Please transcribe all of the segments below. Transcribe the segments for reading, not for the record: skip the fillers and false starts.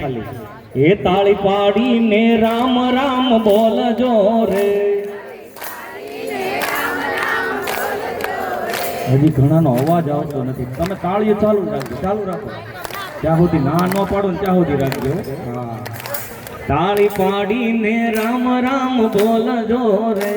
ખાલી એ તાળી પાડીને રામ રામ બોલજો રે. હજી ઘણાનો અવાજ આવતો નથી. તમે તાળીઓ ચાલુ રાખજો, ચાલુ રાખો. ત્યાં સુધી ના ન પાડો ને ત્યાં સુધી રાખજો. હા, તાળી પાડીને રામ રામ બોલજો રે.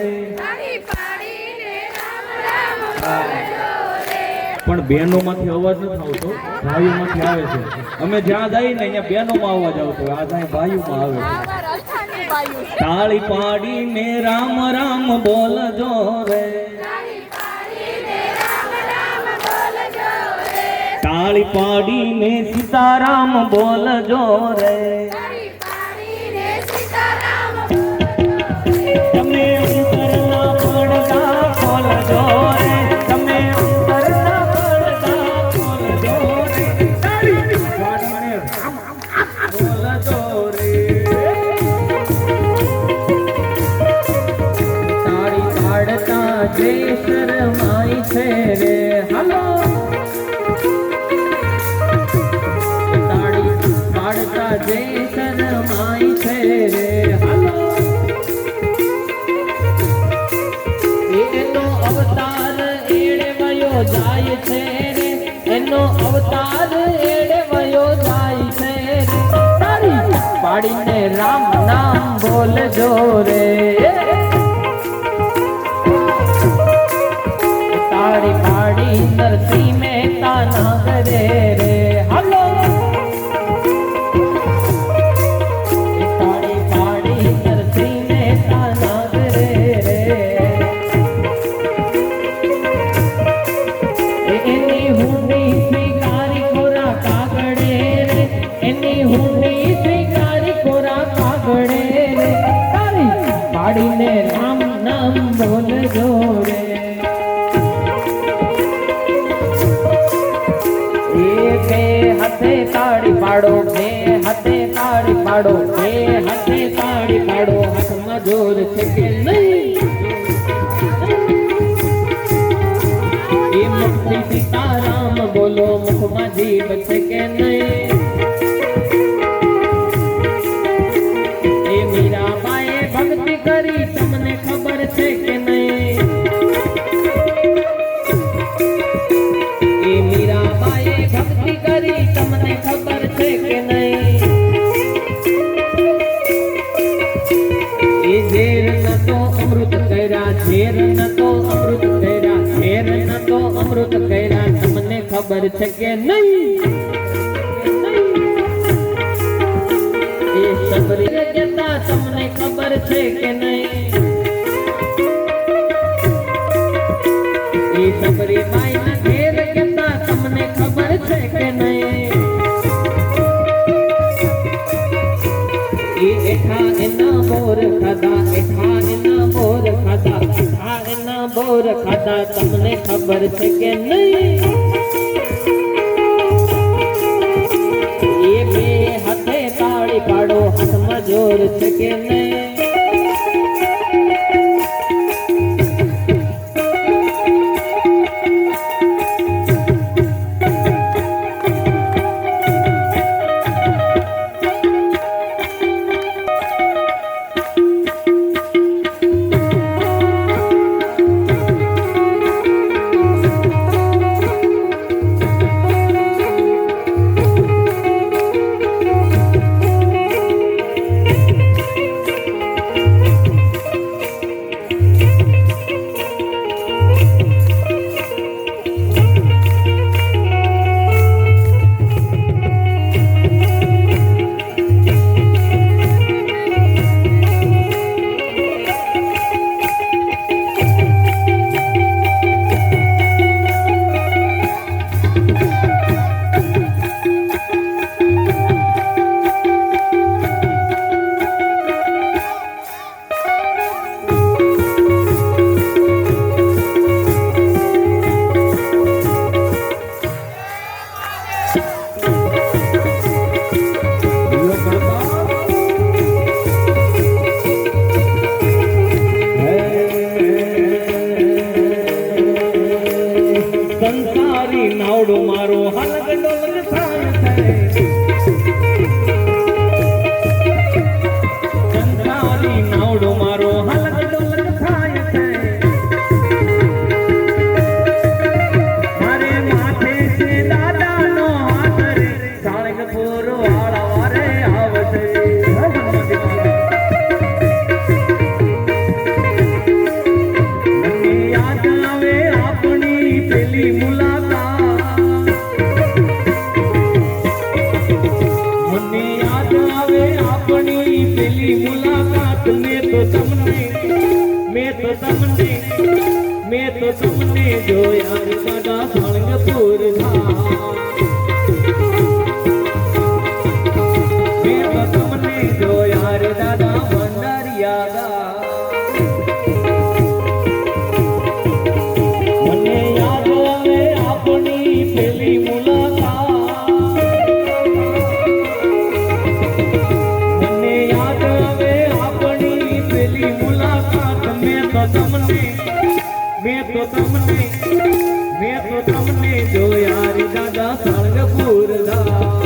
પણ બહેનો માંથી અવાજ નથી આવતો, ભાઈઓ માંથી આવે છે. અમે જ્યાં જઈએ ને અહીંયા બહેનો માં અવાજ આવતો, આ જાય ભાઈઓ માં આવે છે. તાળી પાડીને રામ રામ બોલજો રે. તાળી પાડીને સીતારામ બોલજો રે. તમે ઉતરના પડદા ખોલજો રે. તમે ઉતરના પડદા ખોલજો રે. બોલજો રે. તાળી પાડતા જે શરમાય છે રે. હાલો, જે શરમાય છે રે. હાલો, એનો અવતાર એડે વયો જાય છે રે. એનો અવતાર એડે વયો જાય છે રે. તાળી પાડીને રામ નામ બોલજો રે. તાળી પાડી નરસિંહ મહેતા ના કરે રે. હાલો, પાડીને રામ નામ બોલજો રે. એ બે હાથે તાળી પાડો, બે હાથે તાળી પાડો, બે હાથે તાળી પાડો. હાથમાં જોર છે કે નહીં? એ મુખથી સીતારામ બોલો, મુખમાં જીભ છે કે નહીં? એ મીરાબાઈએ ભક્તિ કરી, તમને ખબર છે કે નહીં? એ મીરાબાઈએ ભક્તિ કરી, તમને ખબર છે કે નહીં? એ ઝેર ન તો અમૃત કર્યા, ઝેર ન તો અમૃત કર્યા, ઝેર ન તો અમૃત કર્યા. તમને ખબર છે કે નહીં? એ સબરી જતા તમને ખબર છે કે નહીં? એ સબરી માઈ ના ઘેર જતા તમને ખબર છે કે નહીં? એ એઠા એના બોર ખાધા, એઠા એના બોર ખાધા, એઠા એના બોર ખાધા. તમને ખબર છે કે નહીં? એ બે હાથે તાળી પાડો, હાથમાં જોર છે કે નહીં? પેલી મુલાકાત મેં તો તમને જોયા રે દાદા સાળંગપુર ધામ મેં તો તમને જોયા રે દાદા ભંડારિયા મને યાદ આવે આપણી પેલી મુલાકાત મને યાદ આવે આપણી પેલી મુલાકાત મેં તો તમને જોયા રે દાદા સાળંગપુર ધામ